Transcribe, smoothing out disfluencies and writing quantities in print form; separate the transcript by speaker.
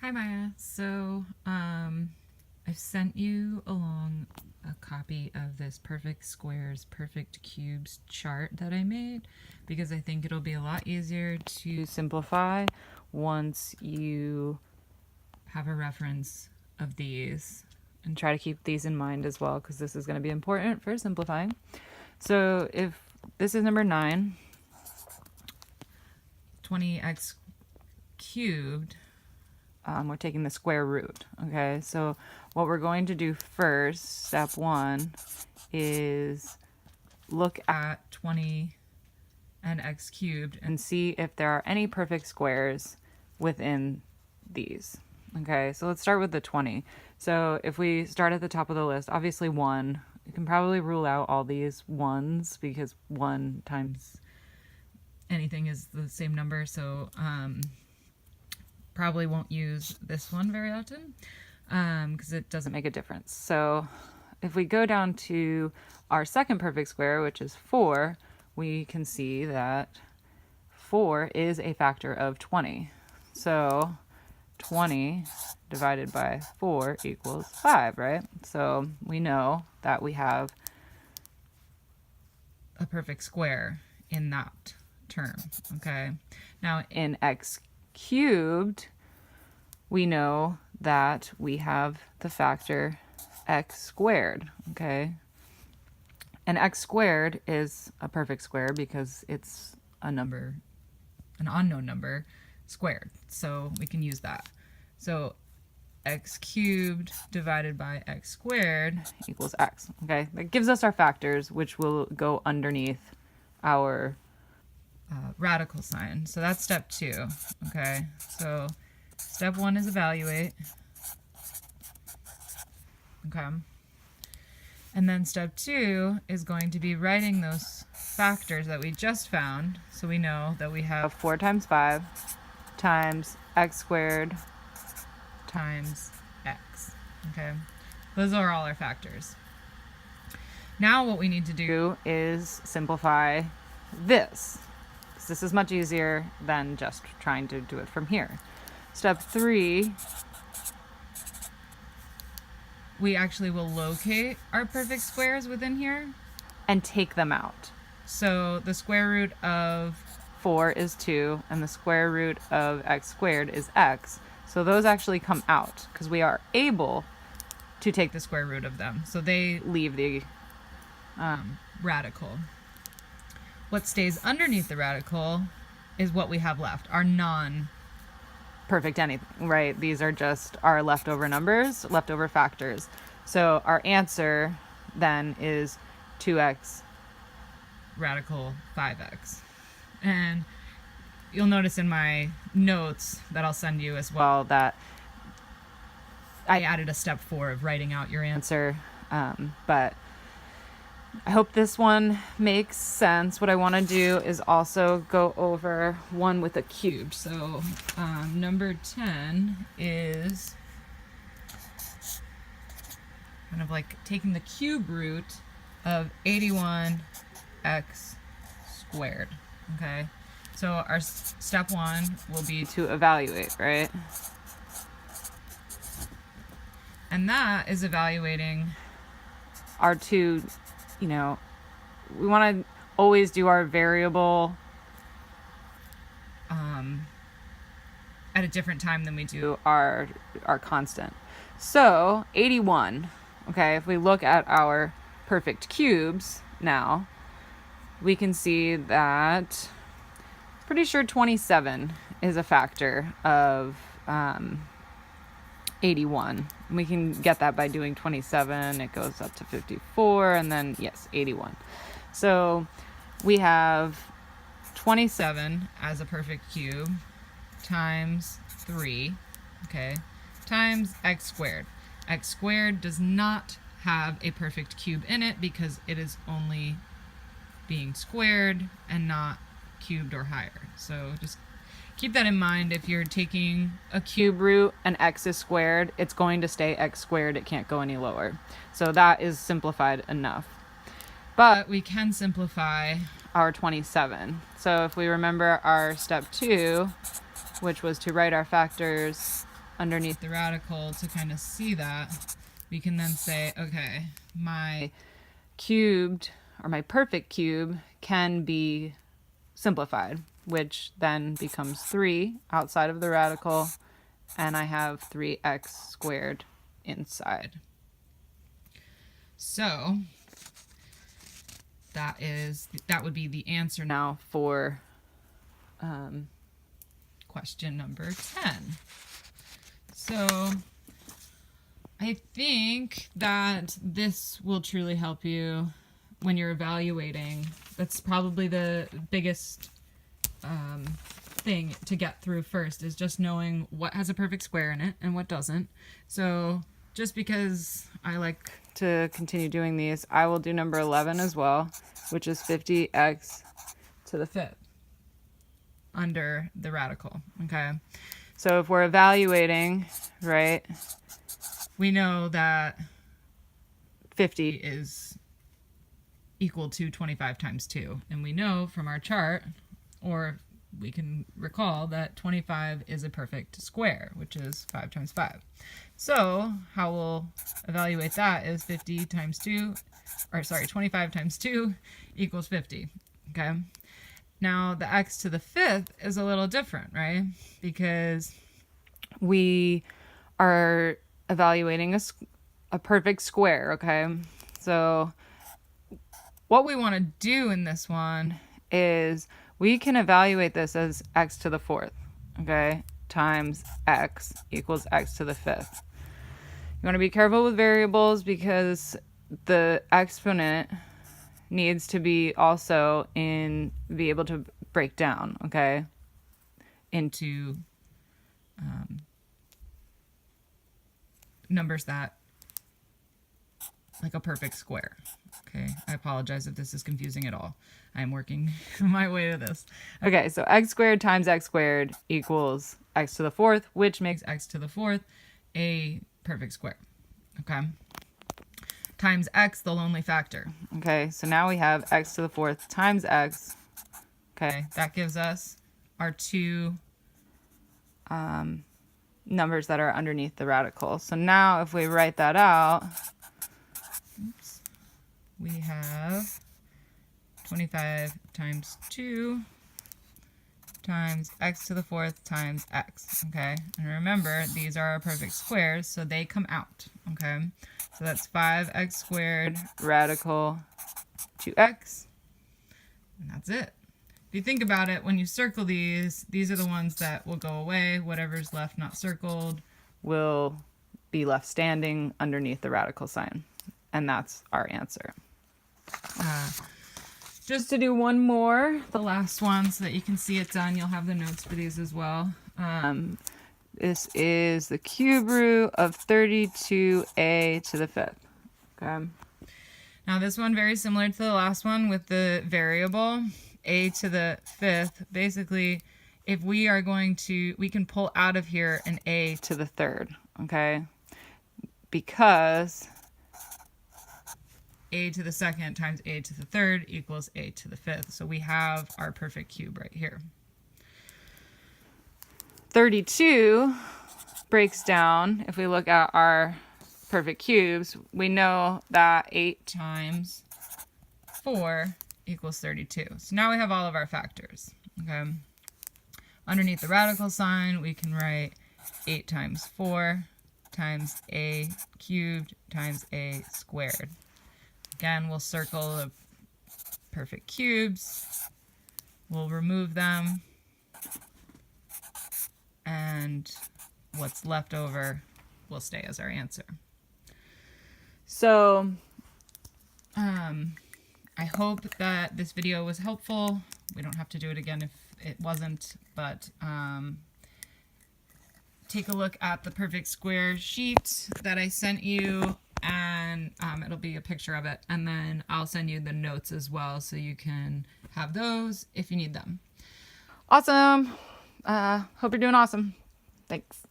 Speaker 1: Hi Maya. I've sent you along a copy of this perfect squares, perfect cubes chart that I made because I think it'll be a lot easier to simplify once you have a reference of these, and try to keep these in mind as well because this is going to be important for simplifying. So if this is number 9, 20x cubed, we're taking the square root. Okay, so what we're going to do first, step 1, is look at 20 and x cubed and see if there are any perfect squares within these. Okay, so let's start with the 20. So if we start at the top of the list, obviously 1, you can probably rule out all these 1s because 1 times anything is the same number, so probably won't use this one very often because it doesn't make a difference. So if we go down to our second perfect square, which is 4, we can see that 4 is a factor of 20. So 20 divided by 4 equals 5, right? So we know that we have a perfect square in that term, okay? Now in x cubed, we know that we have the factor x squared, okay? And x squared is a perfect square because it's a number, an unknown number, squared. So we can use that. So x cubed divided by x squared equals x, okay? That gives us our factors, which will go underneath our radical sign. So that's step 2, okay? So step 1 is evaluate, okay? And then step 2 is going to be writing those factors that we just found. So we know that we have 4 times 5 times x squared times x, okay? Those are all our factors. Now what we need to do is simplify this. This is much easier than just trying to do it from here. Step 3, we actually will locate our perfect squares within here and take them out. So the square root of 4 is 2, and the square root of x squared is x. So those actually come out because we are able to take the square root of them. So they leave the radical. What stays underneath the radical is what we have left, our non-perfect anything, right? These are just our leftover numbers, leftover factors. So our answer then is 2x radical 5x. And you'll notice in my notes that I'll send you as well that I added a step 4 of writing out your answer, but I hope this one makes sense. What I want to do is also go over one with a cube. So number 10 is kind of like taking the cube root of 81x squared, okay? So our step 1 will be to evaluate, right? And that is evaluating our two, we want to always do our variable at a different time than we do our constant. So 81, okay, if we look at our perfect cubes now, we can see that pretty sure 27 is a factor of 81. We can get that by doing 27. It goes up to 54, and then, yes, 81. So we have 27 as a perfect cube times 3, okay, times x squared. X squared does not have a perfect cube in it because it is only being squared and not cubed or higher. So just keep that in mind. If you're taking a cube root and x is squared, it's going to stay x squared. It can't go any lower. So that is simplified enough. But we can simplify our 27. So if we remember our step 2, which was to write our factors underneath the radical to kind of see that, we can then say, okay, my cubed or my perfect cube can be simplified, which then becomes 3 outside of the radical, and I have 3x squared inside. So that would be the answer now for question number 10. So I think that this will truly help you when you're evaluating. That's probably the biggest thing to get through first, is just knowing what has a perfect square in it and what doesn't. So just because I like to continue doing these, I will do number 11 as well, which is 50x to the 5th under the radical. Okay, so if we're evaluating, right, we know that 50 is equal to 25 times 2, and we know from our chart, or we can recall, that 25 is a perfect square, which is 5 times 5. So how we'll evaluate that is 25 times 2 equals 50. Okay, now the x to the 5th is a little different, right? Because we are evaluating a perfect square. Okay, so what we want to do in this one is we can evaluate this as x to the 4th, okay, times x equals x to the 5th. You want to be careful with variables because the exponent needs to be also be able to break down, okay, into numbers that, like a perfect square. Okay, I apologize if this is confusing at all. I'm working my way to this. Okay, so x squared times x squared equals x to the 4th, which makes x to the 4th a perfect square. Okay, times x, the lonely factor. Okay, so now we have x to the 4th times x. Okay, that gives us our two numbers that are underneath the radical. So now if we write that out, we have 25 times 2 times x to the 4th times x. Okay, and remember, these are our perfect squares, so they come out. Okay, so that's 5x squared radical 2x, and that's it. If you think about it, when you circle these are the ones that will go away. Whatever's left not circled will be left standing underneath the radical sign, and that's our answer. Just to do one more, the last one, so that you can see it done. You'll have the notes for these as well. This is the cube root of 32a to the 5th. Okay. Now this one, very similar to the last one with the variable a to the 5th. Basically, if we are going to, we can pull out of here an a to the 3rd. Okay, because a to the 2nd times a to the 3rd equals a to the 5th. So we have our perfect cube right here. 32 breaks down, if we look at our perfect cubes, we know that 8 times 4 equals 32. So now we have all of our factors. Okay. Underneath the radical sign, we can write 8 times 4 times a cubed times a squared. Again, we'll circle the perfect cubes, we'll remove them, and what's left over will stay as our answer. So, I hope that this video was helpful. We don't have to do it again if it wasn't, but take a look at the perfect square sheet that I sent you, and it'll be a picture of it, and then I'll send you the notes as well so you can have those if you need them. Awesome. Hope you're doing awesome. Thanks.